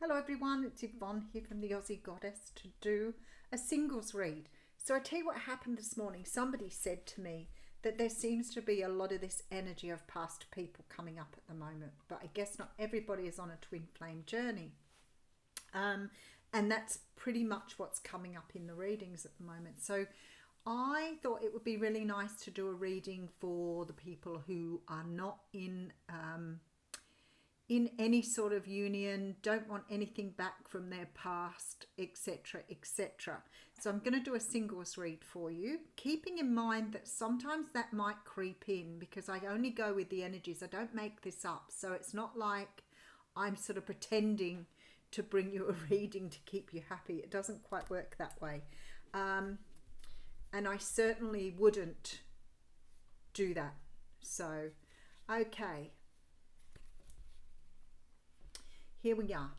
Hello everyone, it's Yvonne here from the Aussie Goddess to do a singles read. So I tell you what happened this morning. Somebody said to me that there seems to be a lot of this energy of past people coming up at the moment, but I guess not everybody is on a twin flame journey. And that's pretty much what's coming up in the readings at the moment. So I thought it would be really nice to do a reading for the people who are not in any sort of union, don't want anything back from their past, etc., etc. So I'm going to do a singles read for you, keeping in mind that sometimes that might creep in because I only go with the energies. I don't make this up. So it's not like I'm sort of pretending to bring you a reading to keep you happy. It doesn't quite work that way. And I certainly wouldn't do that. So, okay. Here we are.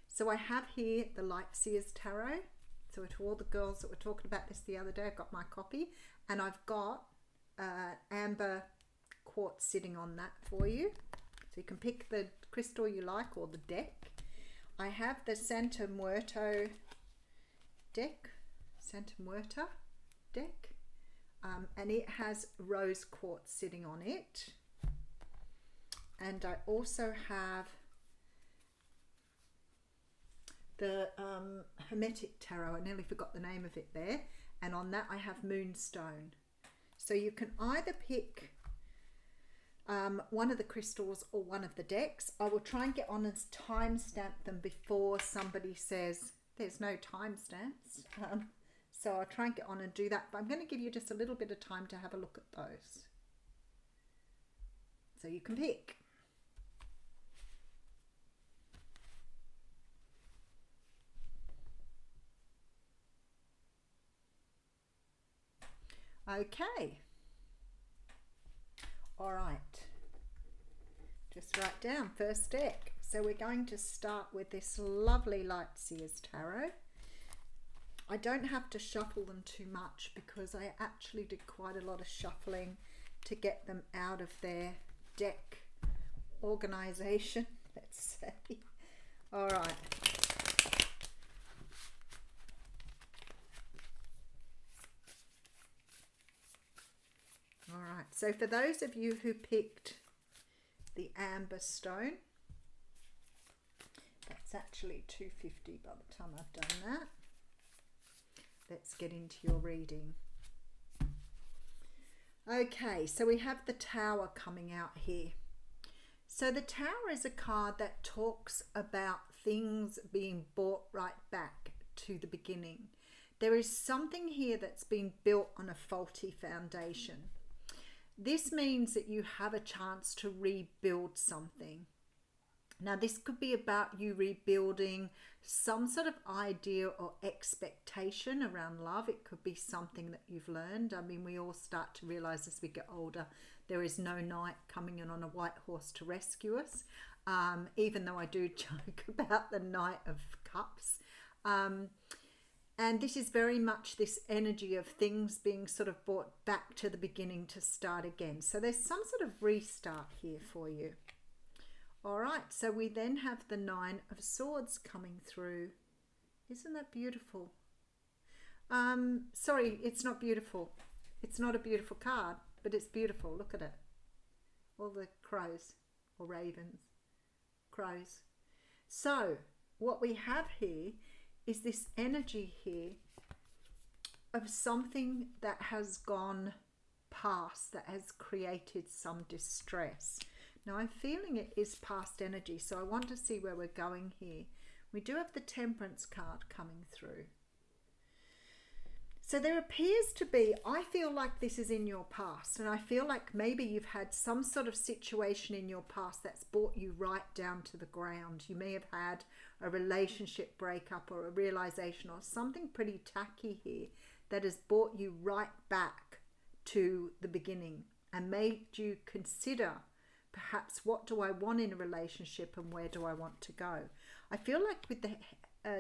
So I have here the Seers Tarot. So to all the girls that were talking about this the other day, I've got my copy and I've got amber quartz sitting on that for you. So you can pick the crystal you like or the deck. I have the Santa Muerte deck, and it has rose quartz sitting on it. And I also have the Hermetic tarot. I nearly forgot the name of it there, and on that I have Moonstone. So you can either pick one of the crystals or one of the decks. I will try and get on and timestamp them before somebody says there's no timestamps. So I'll try and get on and do that, but I'm going to give you just a little bit of time to have a look at those. So you can pick. Okay. All right. Just write down first deck. So we're going to start with this lovely Seers Tarot. I don't have to shuffle them too much because I actually did quite a lot of shuffling to get them out of their deck organization, let's say. All right. All right, so for those of you who picked the amber stone, that's actually $2.50 by the time I've done that. Let's get into your reading. Okay, so we have the Tower coming out here. So the Tower is a card that talks about things being brought right back to the beginning. There is something here that's been built on a faulty foundation. This means that you have a chance to rebuild something. Now, this could be about you rebuilding some sort of idea or expectation around love. It could be something that you've learned. I mean, we all start to realize as we get older, there is no knight coming in on a white horse to rescue us. Even though I do joke about the Knight of Cups. And this is very much this energy of things being sort of brought back to the beginning to start again. So there's some sort of restart here for you. All right, so we then have the Nine of Swords coming through. Isn't that beautiful? Sorry, it's not beautiful. It's not a beautiful card, but it's beautiful. Look at it. All the crows or ravens. Crows. So what we have here is this energy here of something that has gone past, that has created some distress. Now I'm feeling it is past energy, so I want to see where we're going here. We do have the Temperance card coming through. So there appears to be, I feel like this is in your past, and I feel like maybe you've had some sort of situation in your past that's brought you right down to the ground. You may have had a relationship breakup or a realization or something pretty tacky here that has brought you right back to the beginning and made you consider perhaps what do I want in a relationship and where do I want to go. I feel like with the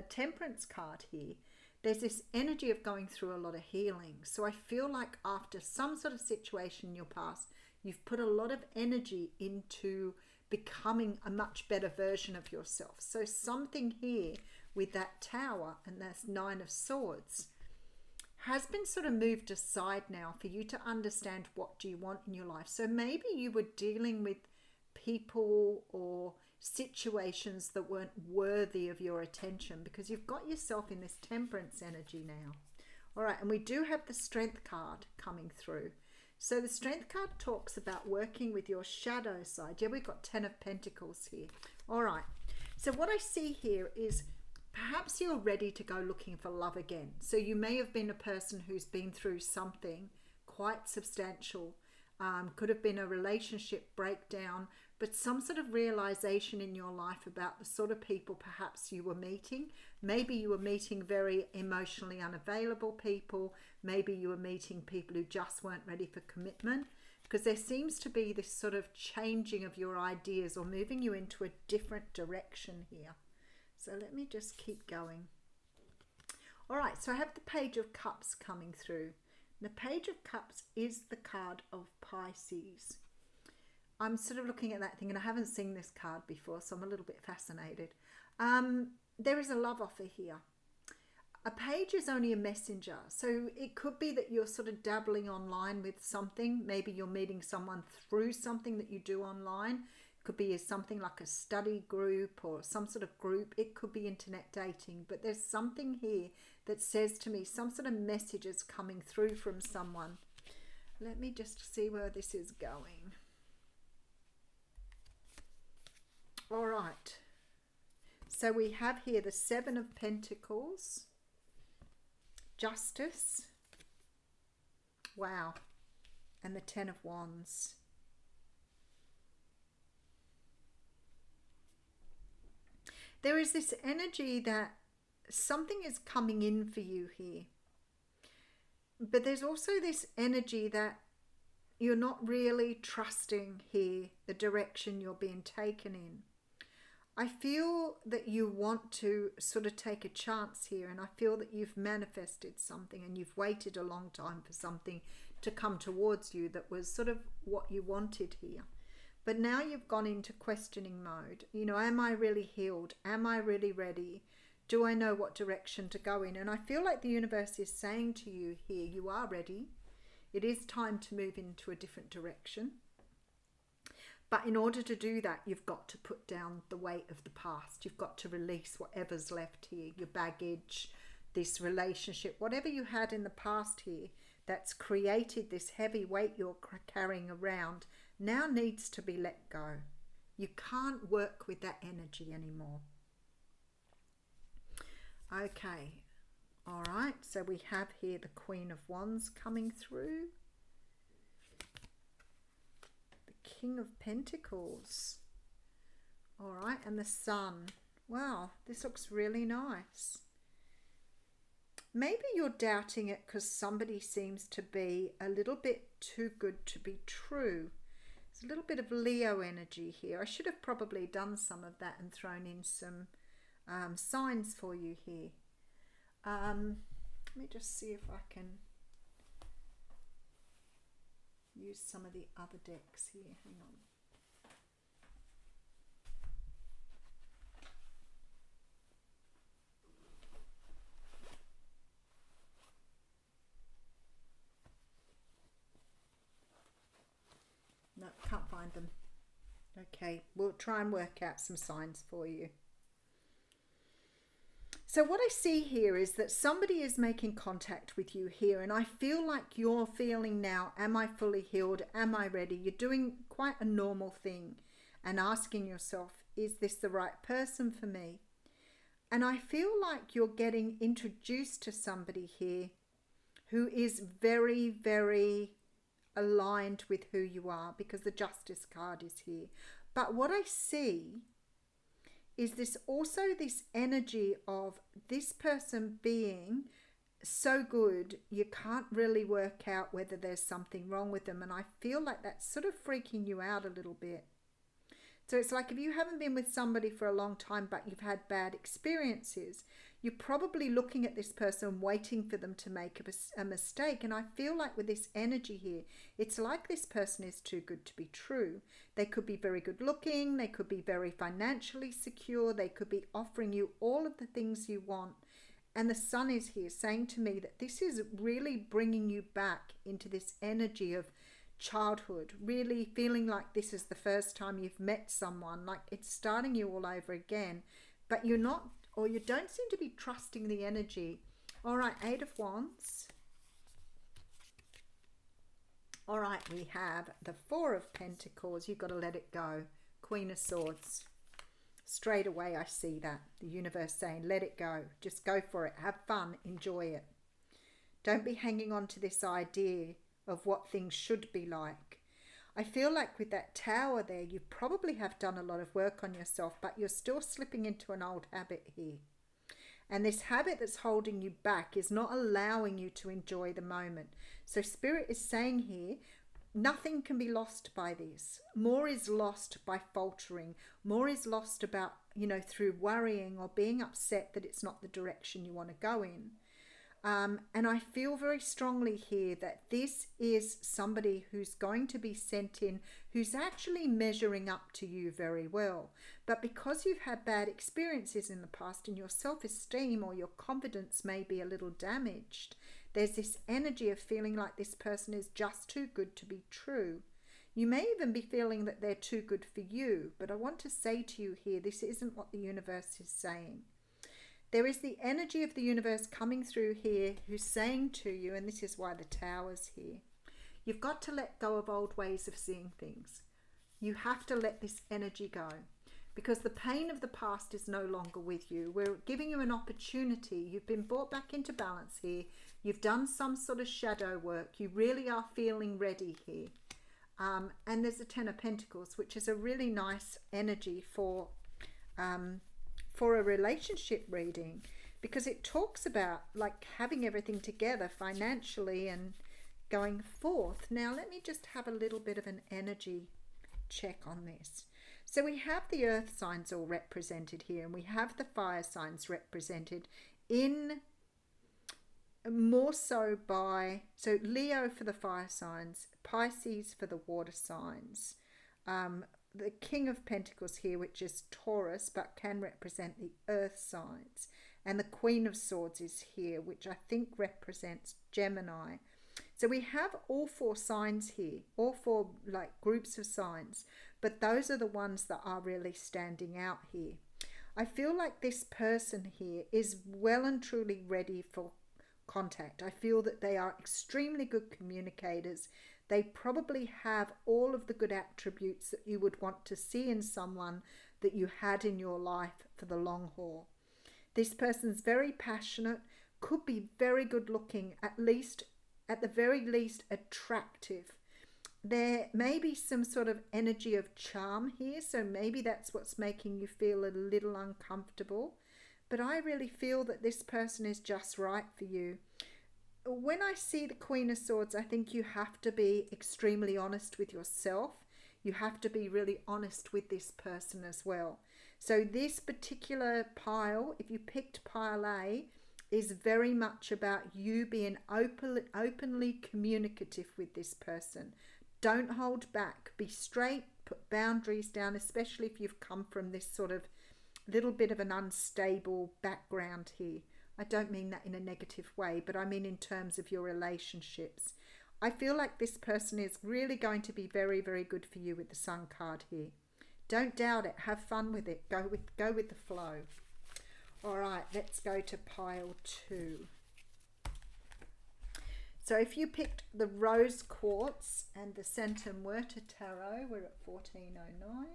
Temperance card here, there's this energy of going through a lot of healing. So I feel like after some sort of situation in your past, you've put a lot of energy into becoming a much better version of yourself. So something here with that Tower and this Nine of Swords has been sort of moved aside now for you to understand what do you want in your life. So maybe you were dealing with people or situations that weren't worthy of your attention, because you've got yourself in this Temperance energy now. All right, and we do have the Strength card coming through. So the Strength card talks about working with your shadow side. Yeah, we've got 10 of Pentacles here. All right, so what I see here is perhaps you're ready to go looking for love again. So you may have been a person who's been through something quite substantial. Could have been a relationship breakdown, but some sort of realization in your life about the sort of people perhaps you were meeting. Maybe you were meeting very emotionally unavailable people. Maybe you were meeting people who just weren't ready for commitment, because there seems to be this sort of changing of your ideas or moving you into a different direction here. So let me just keep going. All right, so I have the Page of Cups coming through. The Page of Cups is the card of Pisces. I'm sort of looking at that thing, and I haven't seen this card before, so I'm a little bit fascinated. There is a love offer here. A page is only a messenger, so it could be that you're sort of dabbling online with something. Maybe you're meeting someone through something that you do online. It could be something like a study group or some sort of group. It could be internet dating, but there's something here that says to me some sort of message is coming through from someone. Let me just see where this is going. All right, so we have here the Seven of Pentacles, Justice, wow, and the Ten of Wands. There is this energy that something is coming in for you here, but there's also this energy that you're not really trusting here the direction you're being taken in. I feel that you want to sort of take a chance here, and I feel that you've manifested something and you've waited a long time for something to come towards you that was sort of what you wanted here. But now you've gone into questioning mode. You know, am I really healed? Am I really ready? Do I know what direction to go in? And I feel like the universe is saying to you here, you are ready. It is time to move into a different direction. But in order to do that, you've got to put down the weight of the past. You've got to release whatever's left here, your baggage, this relationship, whatever you had in the past here that's created this heavy weight you're carrying around now needs to be let go. You can't work with that energy anymore. Okay, all right, so we have here the Queen of Wands coming through. King of Pentacles. All right, and the Sun. Wow, this looks really nice. Maybe you're doubting it because somebody seems to be a little bit too good to be true. There's a little bit of Leo energy here. I should have probably done some of that and thrown in some signs for you here. Let me just see if I can use some of the other decks here. Hang on. No, can't find them. Okay, we'll try and work out some signs for you. So what I see here is that somebody is making contact with you here, and I feel like you're feeling now, am I fully healed? Am I ready? You're doing quite a normal thing and asking yourself, is this the right person for me? And I feel like you're getting introduced to somebody here who is very, very aligned with who you are, because the Justice card is here. But what I see is this also this energy of this person being so good you can't really work out whether there's something wrong with them, and I feel like that's sort of freaking you out a little bit. So it's like if you haven't been with somebody for a long time, but you've had bad experiences, you're probably looking at this person waiting for them to make a mistake. And I feel like with this energy here, it's like this person is too good to be true. They could be very good looking. They could be very financially secure. They could be offering you all of the things you want. And the sun is here saying to me that this is really bringing you back into this energy of childhood, really feeling like this is the first time you've met someone, like it's starting you all over again, but you're not, or you don't seem to be trusting the energy. All right, Eight of Wands. All right, we have the Four of Pentacles. You've got to let it go. Queen of Swords. Straight away I see that. The universe saying, let it go. Just go for it. Have fun. Enjoy it. Don't be hanging on to this idea of what things should be like. I feel like with that Tower there, you probably have done a lot of work on yourself, but you're still slipping into an old habit here. And this habit that's holding you back is not allowing you to enjoy the moment. So Spirit is saying here, nothing can be lost by this. More is lost by faltering. More is lost about, through worrying or being upset that it's not the direction you want to go in. And I feel very strongly here that this is somebody who's going to be sent in, who's actually measuring up to you very well. But because you've had bad experiences in the past and your self-esteem or your confidence may be a little damaged, there's this energy of feeling like this person is just too good to be true. You may even be feeling that they're too good for you, but I want to say to you here, this isn't what the universe is saying. There is the energy of the universe coming through here who's saying to you, and this is why the Tower's here, you've got to let go of old ways of seeing things. You have to let this energy go because the pain of the past is no longer with you. We're giving you an opportunity. You've been brought back into balance here. You've done some sort of shadow work. You really are feeling ready here. And there's a Ten of Pentacles, which is a really nice energy for a relationship reading, because it talks about like having everything together financially and going forth. Now let me just have a little bit of an energy check on this. So we have the earth signs all represented here, and we have the fire signs represented in more so by, so Leo for the fire signs, Pisces for the water signs, the King of Pentacles here, which is Taurus, but can represent the earth signs. And the Queen of Swords is here, which I think represents Gemini. So we have all four signs here, all four like groups of signs, but those are the ones that are really standing out here. I feel like this person here is well and truly ready for contact. I feel that they are extremely good communicators. They probably have all of the good attributes that you would want to see in someone that you had in your life for the long haul. This person's very passionate, could be very good looking, at the very least attractive. There may be some sort of energy of charm here, so maybe that's what's making you feel a little uncomfortable. But I really feel that this person is just right for you. When I see the Queen of Swords, I think you have to be extremely honest with yourself. You have to be really honest with this person as well. So this particular pile, if you picked pile A, is very much about you being openly communicative with this person. Don't hold back. Be straight. Put boundaries down, especially if you've come from this sort of little bit of an unstable background here. I don't mean that in a negative way, but I mean in terms of your relationships. I feel like this person is really going to be very, very good for you with the Sun card here. Don't doubt it. Have fun with it. Go with the flow. All right, let's go to pile 2. So if you picked the Rose Quartz and the Center Muerte Tarot, we're at 1409.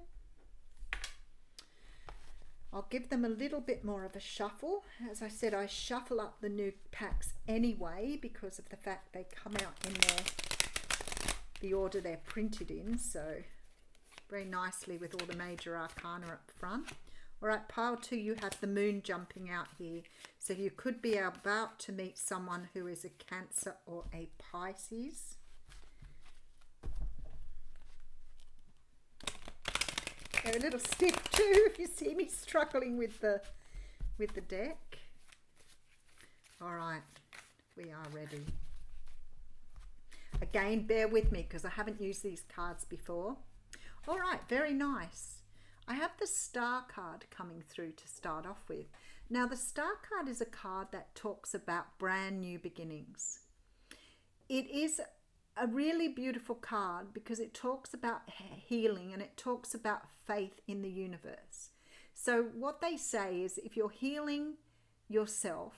I'll give them a little bit more of a shuffle. As I said, I shuffle up the new packs anyway because of the fact they come out in the order they're printed in. So very nicely with all the major arcana up front. All right, pile 2, you have the moon jumping out here. So you could be about to meet someone who is a Cancer or a Pisces. They're a little stiff too. You see me struggling with the deck. All right, we are ready. Again, bear with me because I haven't used these cards before. All right, very nice. I have the Star card coming through to start off with. Now, the Star card is a card that talks about brand new beginnings. It is a really beautiful card because it talks about healing and it talks about faith in the universe. So what they say is if you're healing yourself,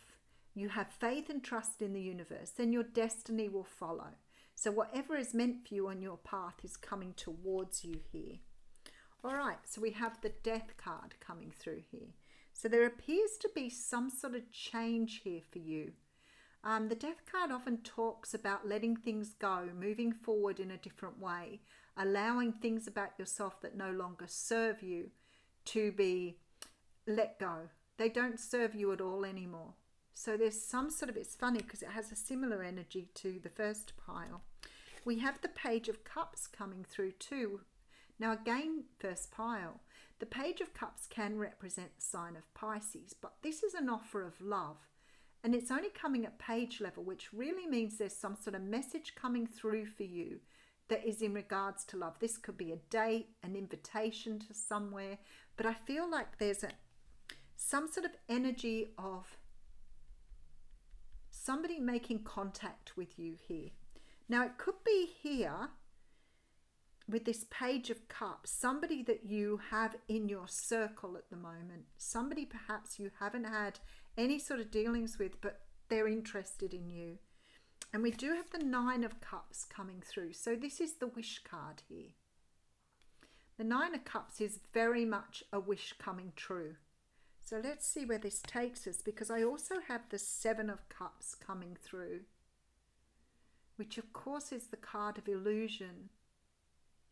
you have faith and trust in the universe, then your destiny will follow. So whatever is meant for you on your path is coming towards you here. All right, so we have the Death card coming through here. So there appears to be some sort of change here for you. The Death card often talks about letting things go, moving forward in a different way, allowing things about yourself that no longer serve you to be let go. They don't serve you at all anymore. So there's some sort of, it's funny because it has a similar energy to the first pile. We have the Page of Cups coming through too. Now again, first pile, the Page of Cups can represent the sign of Pisces, but this is an offer of love. And it's only coming at page level, which really means there's some sort of message coming through for you that is in regards to love. This could be a date, an invitation to somewhere, but I feel like there's some sort of energy of somebody making contact with you here. Now it could be here with this Page of Cups, somebody that you have in your circle at the moment, somebody perhaps you haven't had any sort of dealings with, but they're interested in you. And we do have the Nine of Cups coming through. So this is the wish card here. The Nine of Cups is very much a wish coming true. So let's see where this takes us, because I also have the Seven of Cups coming through, which of course is the card of illusion,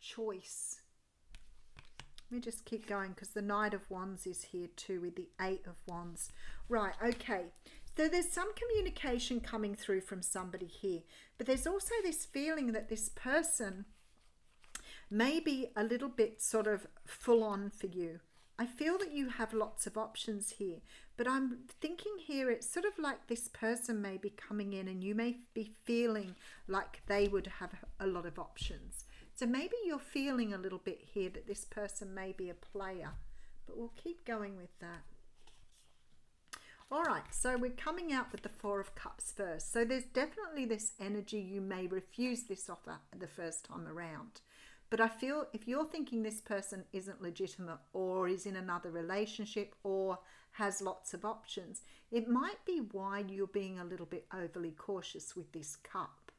choice. Let me just keep going because the Knight of Wands is here too with the Eight of Wands. Right, okay. So there's some communication coming through from somebody here, but there's also this feeling that this person may be a little bit sort of full on for you. I feel that you have lots of options here, but I'm thinking here it's sort of like this person may be coming in and you may be feeling like they would have a lot of options. So maybe you're feeling a little bit here that this person may be a player, but we'll keep going with that. All right, so we're coming out with the Four of Cups first. So there's definitely this energy you may refuse this offer the first time around. But I feel if you're thinking this person isn't legitimate or is in another relationship or has lots of options, it might be why you're being a little bit overly cautious with this cup.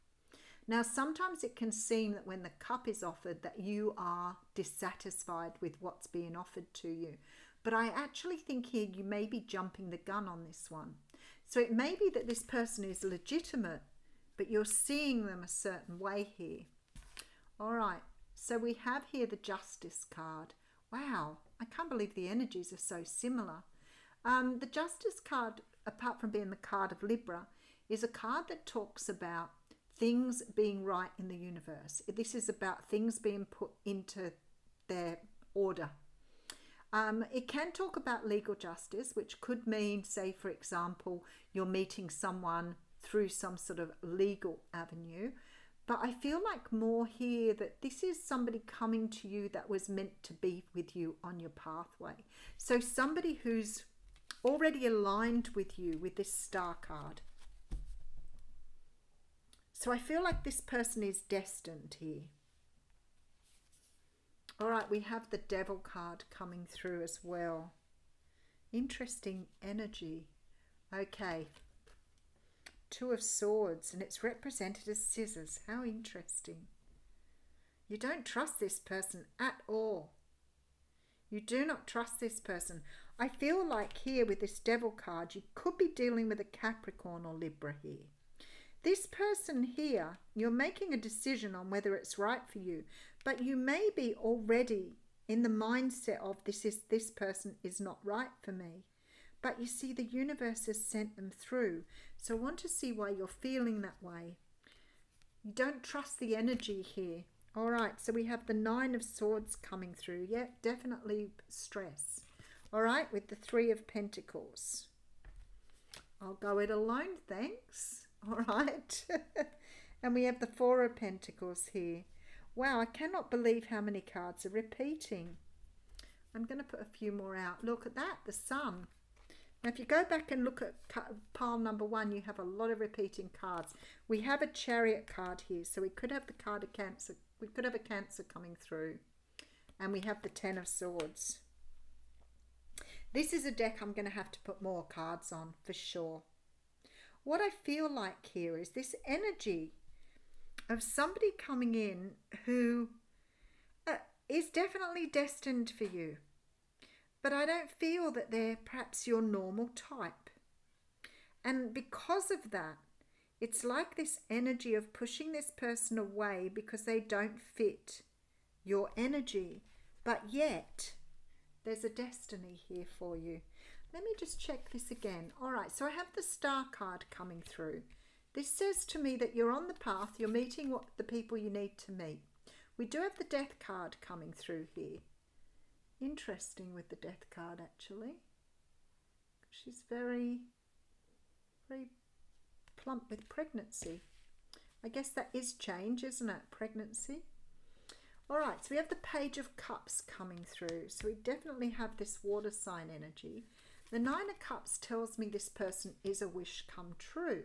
Now, sometimes it can seem that when the cup is offered that you are dissatisfied with what's being offered to you. But I actually think here you may be jumping the gun on this one. So it may be that this person is legitimate, but you're seeing them a certain way here. All right, so we have here the Justice card. Wow, I can't believe the energies are so similar. The Justice card, apart from being the card of Libra, is a card that talks about things being right in the universe. This is about things being put into their order. It can talk about legal justice, which could mean, say, for example, you're meeting someone through some sort of legal avenue. But I feel like more here that this is somebody coming to you that was meant to be with you on your pathway. So somebody who's already aligned with you with this Star card. So I feel like this person is destined here. All right, we have the Devil card coming through as well. Interesting energy. Okay. Two of Swords, and it's represented as scissors. How interesting. You don't trust this person at all. You do not trust this person. I feel like here with this Devil card, you could be dealing with a Capricorn or Libra here. This person here, you're making a decision on whether it's right for you, but you may be already in the mindset of this person is not right for me. But you see, the universe has sent them through. So I want to see why you're feeling that way. You don't trust the energy here All right, so we have the Nine of Swords coming through. Yeah, definitely stress. All right, with the Three of Pentacles. I'll go it alone, thanks. All right. And we have the Four of Pentacles here. Wow, I cannot believe how many cards are repeating. I'm going to put a few more out. Look at that, the Sun. Now, if you go back and look at pile number 1, you have a lot of repeating cards. We have a Chariot card here, so we could have the card of Cancer. We could have a Cancer coming through. And we have the Ten of Swords. This is a deck I'm going to have to put more cards on, for sure. What I feel like here is this energy of somebody coming in who is definitely destined for you. But I don't feel that they're perhaps your normal type. And because of that, it's like this energy of pushing this person away because they don't fit your energy. But yet, there's a destiny here for you. Let me just check this again. All right, so I have the Star card coming through. This says to me that you're on the path, you're meeting the people you need to meet. We do have the Death card coming through here. Interesting with the Death card, actually. She's very, very plump with pregnancy. I guess that is change, isn't it? Pregnancy. All right, so we have the Page of Cups coming through. So we definitely have this water sign energy. The Nine of Cups tells me this person is a wish come true.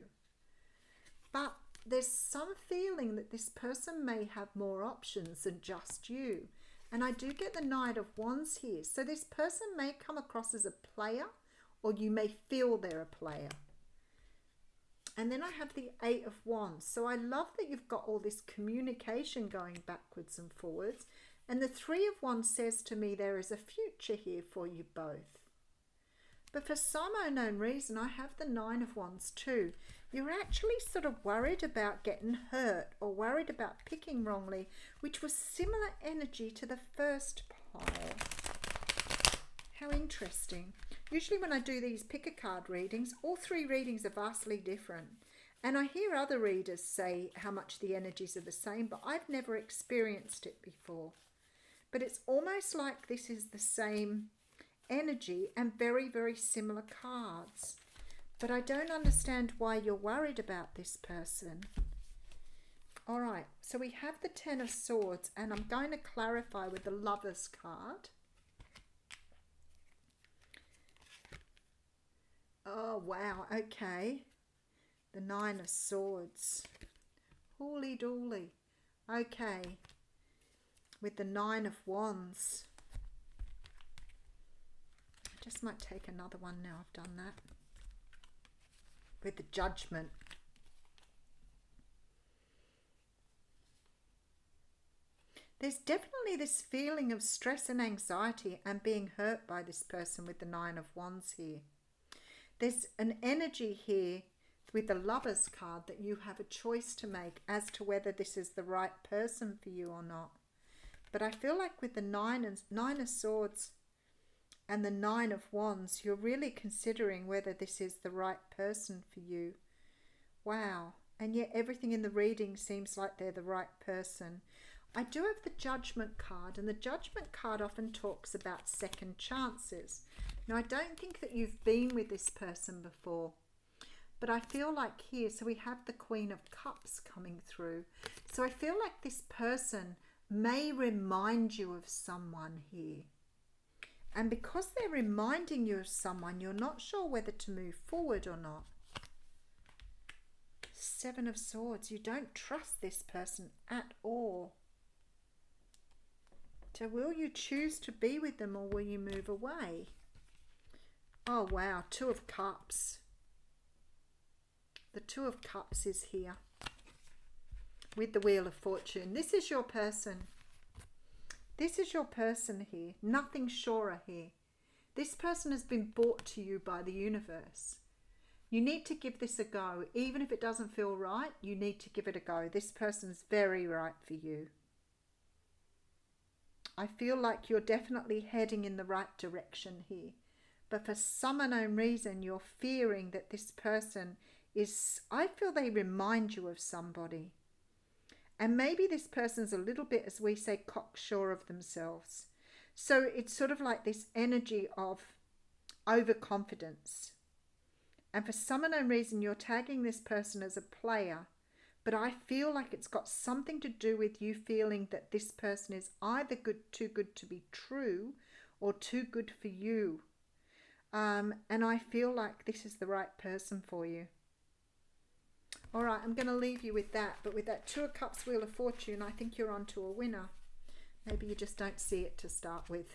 But there's some feeling that this person may have more options than just you. And I do get the Knight of Wands here. So this person may come across as a player, or you may feel they're a player. And then I have the Eight of Wands. So I love that you've got all this communication going backwards and forwards. And the Three of Wands says to me there is a future here for you both. But for some unknown reason, I have the Nine of Wands too. You're actually sort of worried about getting hurt or worried about picking wrongly, which was similar energy to the first pile. How interesting. Usually when I do these pick a card readings, all 3 readings are vastly different. And I hear other readers say how much the energies are the same, but I've never experienced it before. But it's almost like this is the same energy and very, very similar cards. But I don't understand why you're worried about this person. All right, so we have the Ten of Swords, and I'm going to clarify with the Lovers card. Oh, wow, okay. The Nine of Swords. Holy dooly. Okay. With the Nine of Wands. I just might take another one now I've done that. With the Judgment. There's definitely this feeling of stress and anxiety and being hurt by this person with the Nine of Wands here. There's an energy here with the Lovers card that you have a choice to make as to whether this is the right person for you or not. But I feel like with the Nine of Swords and the Nine of Wands, you're really considering whether this is the right person for you. Wow. And yet everything in the reading seems like they're the right person. I do have the Judgment card, and the Judgment card often talks about second chances. Now, I don't think that you've been with this person before, but I feel like here, so we have the Queen of Cups coming through. So I feel like this person may remind you of someone here. And because they're reminding you of someone, you're not sure whether to move forward or not. Seven of Swords. You don't trust this person at all. So will you choose to be with them, or will you move away? Oh, wow. Two of Cups. The Two of Cups is here with the Wheel of Fortune. This is your person. This is your person here. Nothing surer here. This person has been brought to you by the universe. You need to give this a go. Even if it doesn't feel right, you need to give it a go. This person's very right for you. I feel like you're definitely heading in the right direction here. But for some unknown reason, you're fearing that this person is... I feel they remind you of somebody. And maybe this person's a little bit, as we say, cocksure of themselves. So it's sort of like this energy of overconfidence. And for some unknown reason, you're tagging this person as a player. But I feel like it's got something to do with you feeling that this person is either too good to be true or too good for you. And I feel like this is the right person for you. All right, I'm going to leave you with that. But with that Two of Cups, Wheel of Fortune, I think you're on to a winner. Maybe you just don't see it to start with.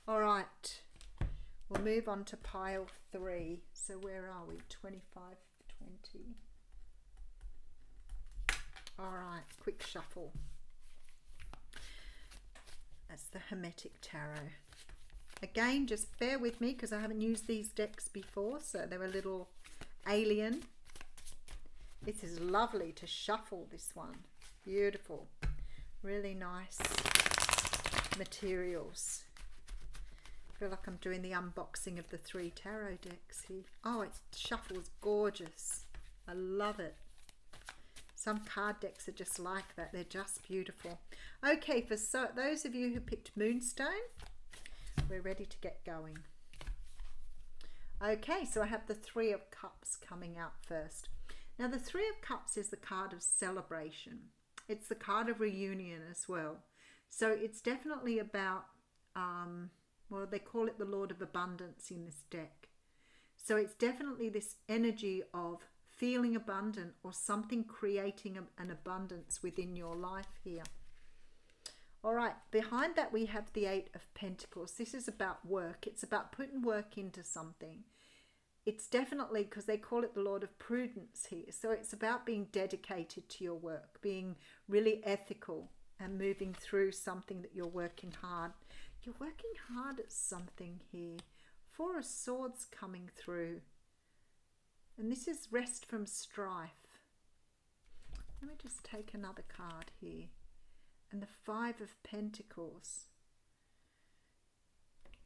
All right, we'll move on to pile 3. So where are we? 25, 20. All right, quick shuffle. That's the Hermetic Tarot. Again, just bear with me because I haven't used these decks before, so they're a little alien. This is lovely to shuffle, this one. Beautiful. Really nice materials. I feel like I'm doing the unboxing of the 3 tarot decks here. Oh, it shuffles gorgeous. I love it. Some card decks are just like that. They're just beautiful. Okay, for those of you who picked Moonstone, we're ready to get going. Okay, so I have the 3 of Cups coming out first. Now, the 3 of Cups is the card of celebration. It's the card of reunion as well. So it's definitely about, well, they call it the Lord of Abundance in this deck. So it's definitely this energy of feeling abundant or something creating an abundance within your life here. All right, behind that we have the 8 of Pentacles. This is about work. It's about putting work into something. It's definitely, because they call it the Lord of Prudence here. So it's about being dedicated to your work, being really ethical and moving through something that you're working hard. You're working hard at something here. 4 of Swords coming through. And this is rest from strife. Let me just take another card here. And the 5 of Pentacles.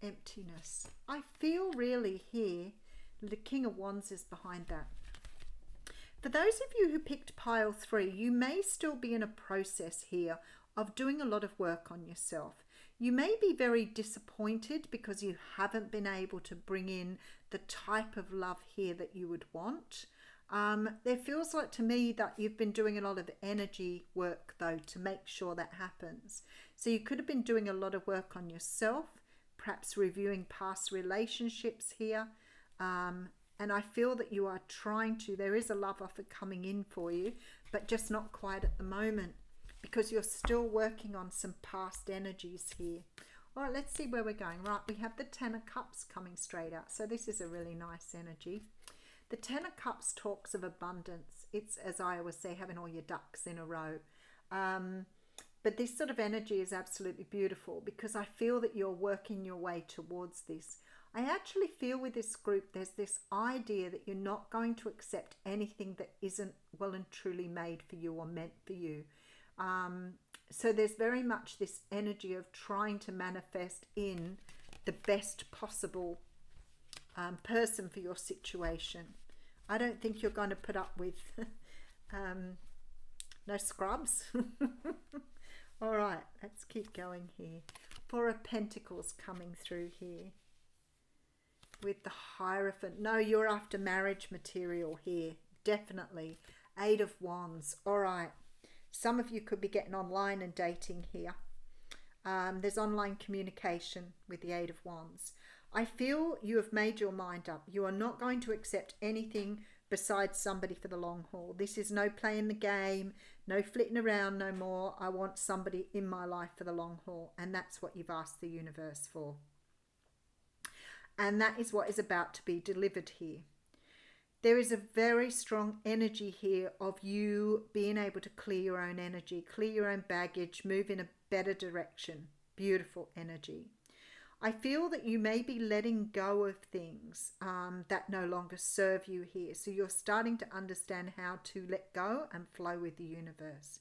Emptiness. I feel really here the King of Wands is behind that. For those of you who picked pile 3, you may still be in a process here of doing a lot of work on yourself. You may be very disappointed because you haven't been able to bring in the type of love here that you would want. There feels like to me that you've been doing a lot of energy work though to make sure that happens. So you could have been doing a lot of work on yourself, perhaps reviewing past relationships here. And I feel that you are trying to, there is a love offer coming in for you, but just not quite at the moment because you're still working on some past energies here. All right, let's see where we're going. Right, we have the 10 of Cups coming straight out. So this is a really nice energy. The 10 of Cups talks of abundance. It's, as I always say, having all your ducks in a row. But this sort of energy is absolutely beautiful because I feel that you're working your way towards this. I actually feel with this group, there's this idea that you're not going to accept anything that isn't well and truly made for you or meant for you. So there's very much this energy of trying to manifest in the best possible person for your situation. I don't think you're going to put up with no scrubs. All right, let's keep going here. 4 of Pentacles coming through here. With the Hierophant. No, you're after marriage material here. Definitely. 8 of Wands. All right. Some of you could be getting online and dating here. There's online communication with the 8 of Wands. I feel you have made your mind up. You are not going to accept anything besides somebody for the long haul. This is no playing the game, no flitting around no more. I want somebody in my life for the long haul. And that's what you've asked the universe for. And that is what is about to be delivered here. There is a very strong energy here of you being able to clear your own energy, clear your own baggage, move in a better direction. Beautiful energy. I feel that you may be letting go of things that no longer serve you here. So you're starting to understand how to let go and flow with the universe.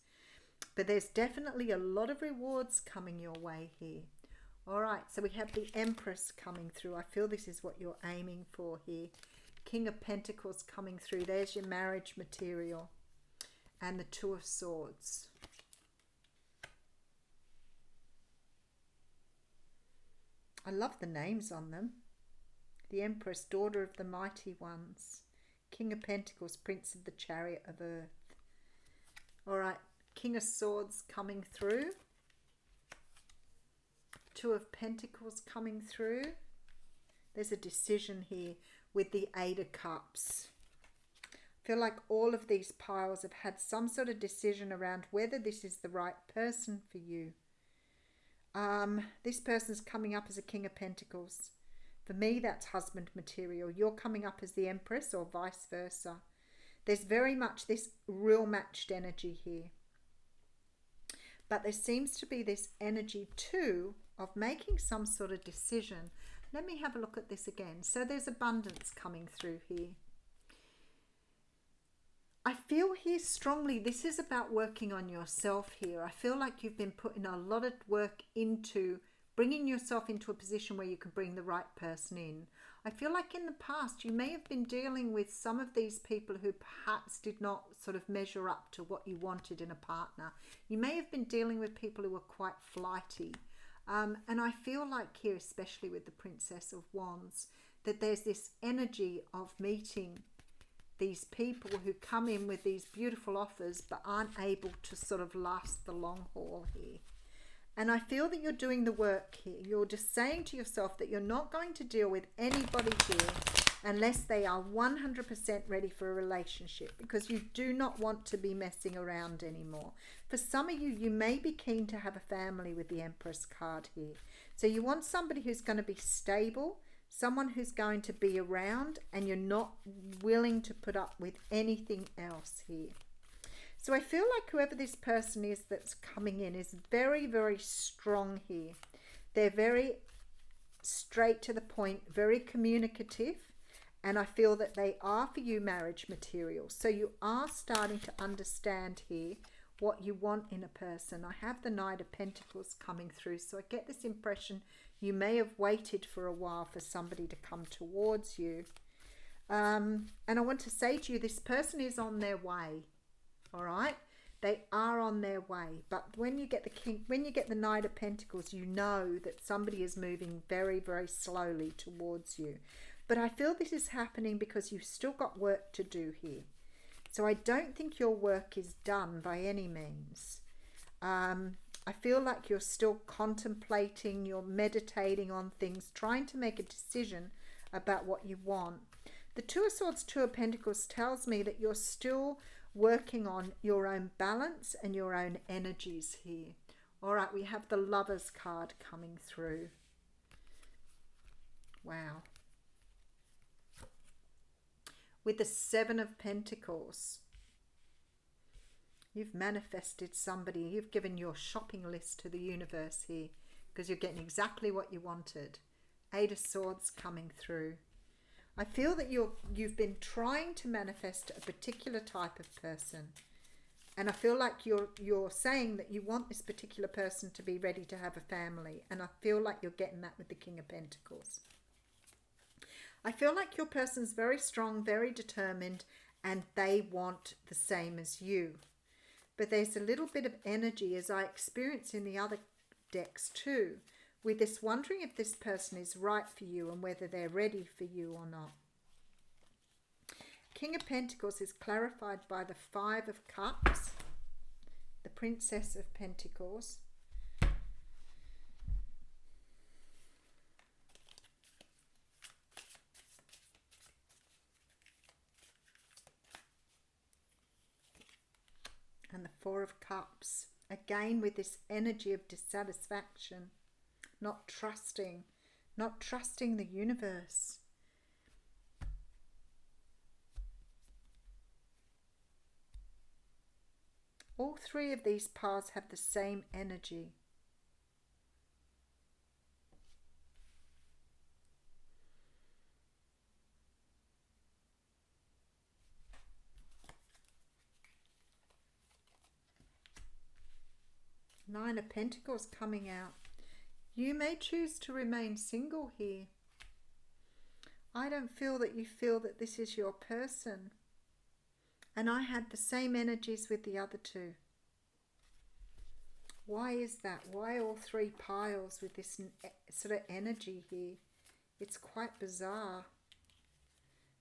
But there's definitely a lot of rewards coming your way here. All right, so we have the Empress coming through. I feel this is what you're aiming for here. King of Pentacles coming through. There's your marriage material. And the 2 of Swords. I love the names on them. The Empress, Daughter of the Mighty Ones. King of Pentacles, Prince of the Chariot of Earth. All right, King of Swords coming through. Two of Pentacles coming through. There's a decision here with the Eight of Cups. I feel like all of these piles have had some sort of decision around whether this is the right person for you. This person's coming up as a King of Pentacles. For me, that's husband material. You're coming up as the Empress or vice versa. There's very much this real matched energy here. But there seems to be this energy too of making some sort of decision. Let me have a look at this again. So there's abundance coming through here. I feel here strongly this is about working on yourself here. I feel like you've been putting a lot of work into bringing yourself into a position where you can bring the right person in. I feel like in the past you may have been dealing with some of these people who perhaps did not sort of measure up to what you wanted in a partner. You may have been dealing with people who were quite flighty. And I feel like here, especially with the Princess of Wands, that there's this energy of meeting these people who come in with these beautiful offers but aren't able to sort of last the long haul here. And I feel that you're doing the work here. You're just saying to yourself that you're not going to deal with anybody here unless they are 100% ready for a relationship, because you do not want to be messing around anymore. For some of you, you may be keen to have a family with the Empress card here. So you want somebody who's going to be stable, someone who's going to be around, and you're not willing to put up with anything else here. So I feel like whoever this person is that's coming in is very, very strong here. They're very straight to the point, very communicative, and I feel that they are for you marriage material. So you are starting to understand here what you want in a person. I have the Knight of Pentacles coming through, so I get this impression you may have waited for a while for somebody to come towards you. And I want to say to you, this person is on their way. All right, they are on their way. But when you get the Knight of Pentacles, you know that somebody is moving very, very slowly towards you. But I feel this is happening because you've still got work to do here. So I don't think your work is done by any means. I feel like you're still contemplating, you're meditating on things, trying to make a decision about what you want. The Two of Swords, Two of Pentacles tells me that you're still working on your own balance and your own energies here. All right, we have the Lovers card coming through. Wow. With the Seven of Pentacles, you've manifested somebody. You've given your shopping list to the universe here because you're getting exactly what you wanted. Eight of Swords coming through. I feel that you've been trying to manifest a particular type of person. And I feel like you're saying that you want this particular person to be ready to have a family. And I feel like you're getting that with the King of Pentacles. I feel like your person's very strong, very determined, and they want the same as you. But there's a little bit of energy, as I experience in the other decks too, with this wondering if this person is right for you and whether they're ready for you or not. King of Pentacles is clarified by the Five of Cups, the Princess of Pentacles, and the Four of Cups. Again with this energy of dissatisfaction, not trusting the universe. All three of these paths have the same energy. Nine of Pentacles coming out. You may choose to remain single here. I don't feel that you feel that this is your person. And I had the same energies with the other two. Why is that? Why all three piles with this sort of energy here? It's quite bizarre.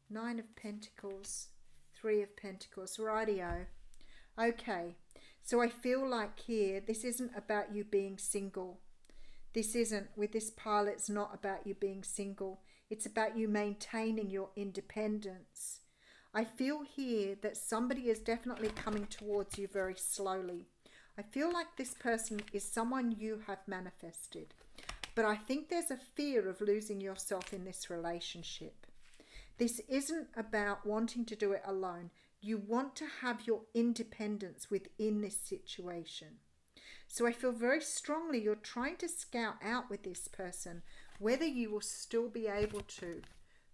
Nine of Pentacles, Three of Pentacles, rightio. Okay, so I feel like here, this isn't about you being single. This isn't, with this pile, it's not about you being single. It's about you maintaining your independence. I feel here that somebody is definitely coming towards you very slowly. I feel like this person is someone you have manifested. But I think there's a fear of losing yourself in this relationship. This isn't about wanting to do it alone. You want to have your independence within this situation. So I feel very strongly you're trying to scout out with this person whether you will still be able to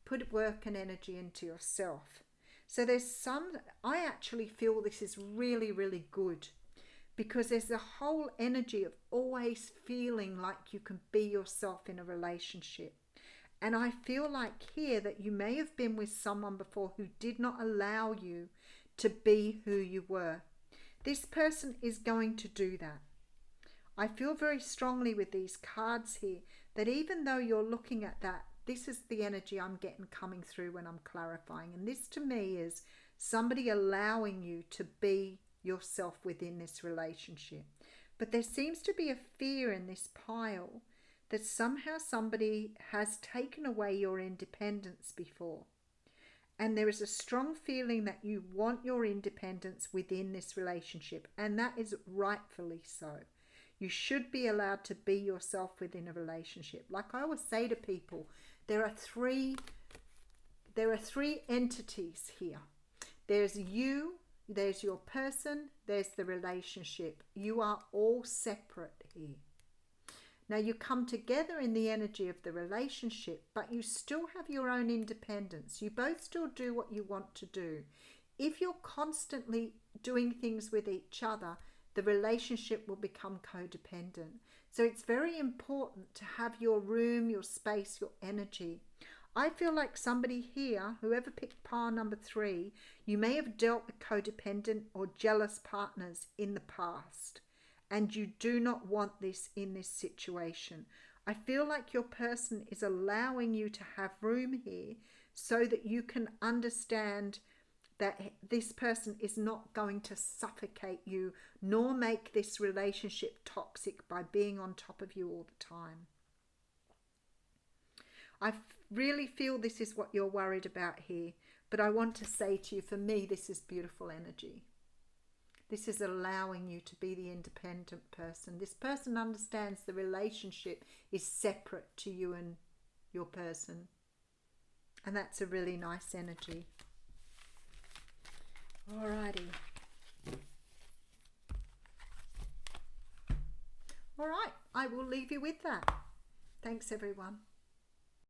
put work and energy into yourself. So I actually feel this is really, really good, because there's the whole energy of always feeling like you can be yourself in a relationship. And I feel like here that you may have been with someone before who did not allow you to be who you were. This person is going to do that. I feel very strongly with these cards here that even though you're looking at that, this is the energy I'm getting coming through when I'm clarifying. And this to me is somebody allowing you to be yourself within this relationship. But there seems to be a fear in this pile that somehow somebody has taken away your independence before. And there is a strong feeling that you want your independence within this relationship. And that is rightfully so. You should be allowed to be yourself within a relationship. Like I always say to people, there are three entities here. There's you, there's your person, there's the relationship. You are all separate here. Now you come together in the energy of the relationship, but you still have your own independence. You both still do what you want to do. If you're constantly doing things with each other, the relationship will become codependent. So it's very important to have your room, your space, your energy. I feel like somebody here, whoever picked pile number 3, you may have dealt with codependent or jealous partners in the past. And you do not want this in this situation. I feel like your person is allowing you to have room here so that you can understand that this person is not going to suffocate you, nor make this relationship toxic by being on top of you all the time. I really feel this is what you're worried about here, but I want to say to you, for me, this is beautiful energy. This is allowing you to be the independent person. This person understands the relationship is separate to you and your person. And that's a really nice energy. Alrighty. Alright, I will leave you with that. Thanks everyone.